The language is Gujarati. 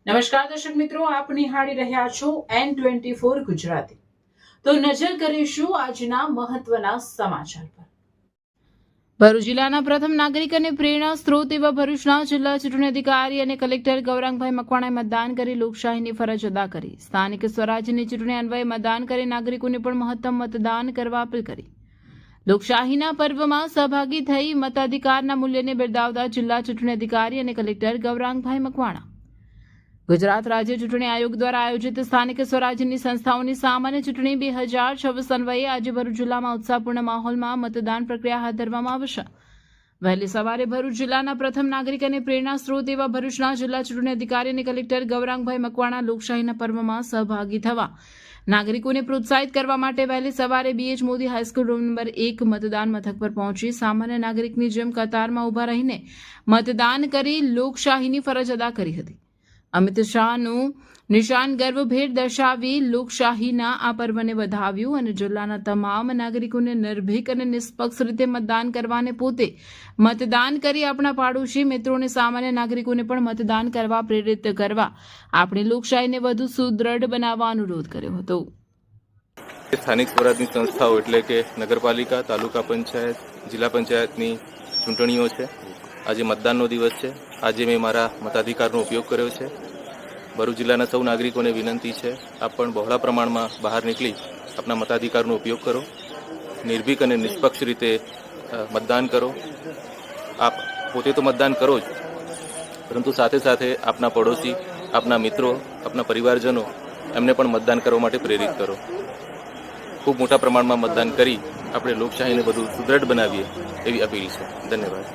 નમસ્કાર દર્શક મિત્રો, આપ નિહાળી રહ્યા છો N24 ગુજરાતી। તો નજર કરીશું આજના મહત્વના સમાચાર પર। ભરૂચ જિલ્લાના પ્રથમ નાગરિક અને પ્રેરણા સ્ત્રોત એવા ભરૂચના જિલ્લા ચૂંટણી અધિકારી અને કલેક્ટર ગૌરાંગભાઈ મકવાણાએ મતદાન કરી લોકશાહીની ફરજ અદા કરી। સ્થાનિક સ્વરાજ્યની ચૂંટણી અન્વયે મતદાન કરી નાગરિકોને પણ મહત્તમ મતદાન કરવા અપીલ કરી। લોકશાહીના પર્વમાં સહભાગી થઈ મતાધિકારના મૂલ્યને બિરદાવતા જિલ્લા ચૂંટણી અધિકારી અને કલેક્ટર ગૌરાંગભાઈ મકવાણા। ગુજરાત રાજ્ય ચૂંટણી આયોગ દ્વારા આયોજિત સ્થાનિક સ્વરાજ્યની સંસ્થાઓની સામાન્ય ચૂંટણી 2026 અન્વયે આજે ભરૂચ જિલ્લામાં ઉત્સાહપૂર્ણ માહોલમાં મતદાન પ્રક્રિયા હાથ ધરવામાં આવશે। વહેલી સવારે ભરૂચ જિલ્લાના પ્રથમ નાગરિક અને પ્રેરણા સ્ત્રોત એવા ભરૂચના જિલ્લા ચૂંટણી અધિકારી અને કલેક્ટર ગૌરાંગભાઈ મકવાણા લોકશાહીના પર્વમાં સહભાગી થવા નાગરિકોને પ્રોત્સાહિત કરવા માટે વહેલી સવારે BH Modi high school room number 1 મતદાન મથક પર પહોંચી સામાન્ય નાગરિકની જેમ કતારમાં ઊભા રહીને મતદાન કરી લોકશાહીની ફરજ અદા કરી હતી। અમિત શાહનું નિશાન ગર્વભેર દર્શાવી લોકશાહીના આ પર્વને વધાવ્યું અને જિલ્લાના તમામ નાગરિકોને નિર્ભીક અને નિષ્પક્ષ રીતે મતદાન કરવાને પોતે મતદાન કરી આપણા પાડોશી મિત્રોને સામાન્ય નાગરિકોને પણ મતદાન કરવા પ્રેરિત કરવા આપણી લોકશાહીને વધુ સુદૃઢ બનાવવા અનુરોધ કર્યો હતો। સ્થાનિક સ્વરાજની સંસ્થાઓ એટલે કે નગરપાલિકા, તાલુકા પંચાયત, જિલ્લા પંચાયતની ચૂંટણીઓ છે। આજે મતદાનનો દિવસ છે। આજે મેં મારા મતાધિકારનો ઉપયોગ કર્યો છે। ભરૂચ જિલ્લાના સૌ નાગરિકોને વિનંતી છે, આપ પણ બહોળા પ્રમાણમાં બહાર નીકળી આપના મતાધિકારનો ઉપયોગ કરો, નિર્ભીક અને નિષ્પક્ષ રીતે મતદાન કરો। આપ પોતે તો મતદાન કરો જ, પરંતુ સાથે સાથે આપના પડોશી, આપના મિત્રો, આપના પરિવારજનો એમને પણ મતદાન કરવા માટે પ્રેરિત કરો। ખૂબ મોટા પ્રમાણમાં મતદાન કરી આપણે લોકશાહીને વધુ સુદૃઢ બનાવીએ એવી અપીલ છે। ધન્યવાદ।